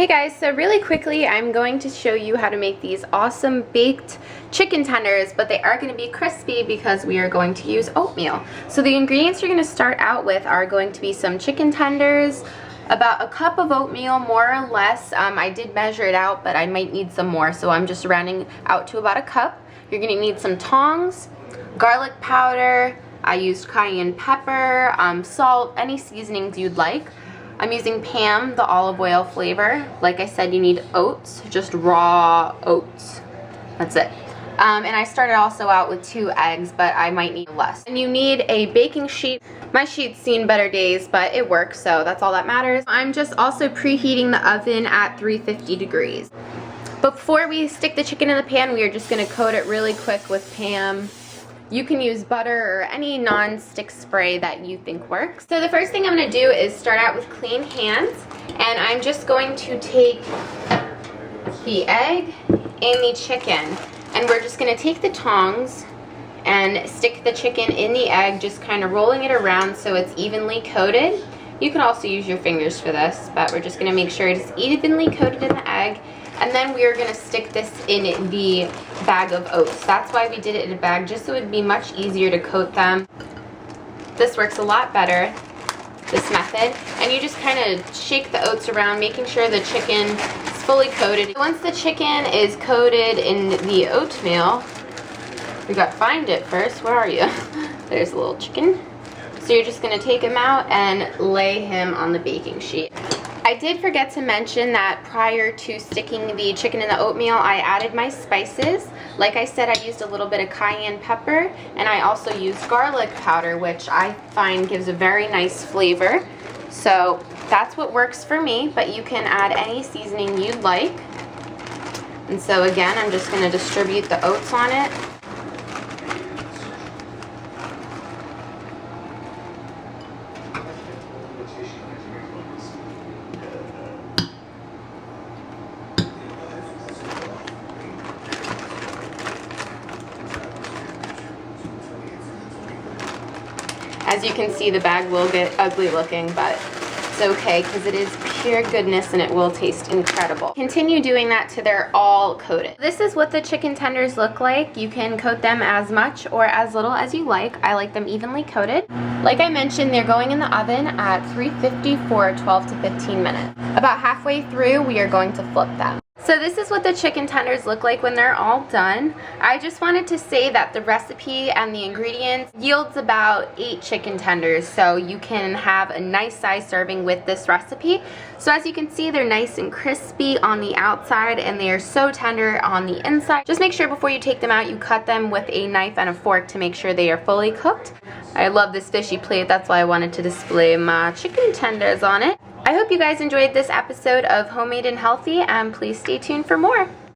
Hey guys, so really quickly I'm going to show you how to make these awesome baked chicken tenders, but they are going to be crispy because we are going to use oatmeal. So the ingredients you're going to start out with are going to be some chicken tenders, about a cup of oatmeal more or less. I did measure it out, but I might need some more, so I'm just rounding out to about a cup. You're going to need some tongs, garlic powder, I used cayenne pepper, salt, any seasonings you'd like. I'm using Pam, the olive oil flavor. Like I said, you need oats, just raw oats. That's it. And I started also out with 2 eggs, but I might need less. And you need a baking sheet. My sheet's seen better days, but it works, so that's all that matters. I'm just also preheating the oven at 350 degrees. Before we stick the chicken in the pan, we are just gonna coat it really quick with Pam. You can use butter or any non-stick spray that you think works. So the first thing I'm going to do is start out with clean hands, and I'm just going to take the egg and the chicken, and we're just going to take the tongs and stick the chicken in the egg, just kind of rolling it around so it's evenly coated. You can also use your fingers for this, but we're just going to make sure it's evenly coated in the egg. And then we are going to stick this in the bag of oats. That's why we did it in a bag, just so it would be much easier to coat them. This works a lot better, this method. And you just kind of shake the oats around, making sure the chicken is fully coated. Once the chicken is coated in the oatmeal, we got to find it first. Where are you? There's a little chicken. So you're just going to take him out and lay him on the baking sheet. I did forget to mention that prior to sticking the chicken in the oatmeal, I added my spices. Like I said, I used a little bit of cayenne pepper, and I also used garlic powder, which I find gives a very nice flavor. So that's what works for me, but you can add any seasoning you'd like. And so again, I'm just going to distribute the oats on it. As you can see, the bag will get ugly looking, but it's okay because it is pure goodness and it will taste incredible. Continue doing that till they're all coated. This is what the chicken tenders look like. You can coat them as much or as little as you like. I like them evenly coated. Like I mentioned, they're going in the oven at 350 for 12 to 15 minutes. About halfway through, we are going to flip them. So this is what the chicken tenders look like when they're all done. I just wanted to say that the recipe and the ingredients yields about 8 chicken tenders, so you can have a nice size serving with this recipe. So as you can see, they're nice and crispy on the outside and they are so tender on the inside. Just make sure before you take them out, you cut them with a knife and a fork to make sure they are fully cooked. I love this fishy plate, that's why I wanted to display my chicken tenders on it. I hope you guys enjoyed this episode of Homemade and Healthy, and please stay tuned for more.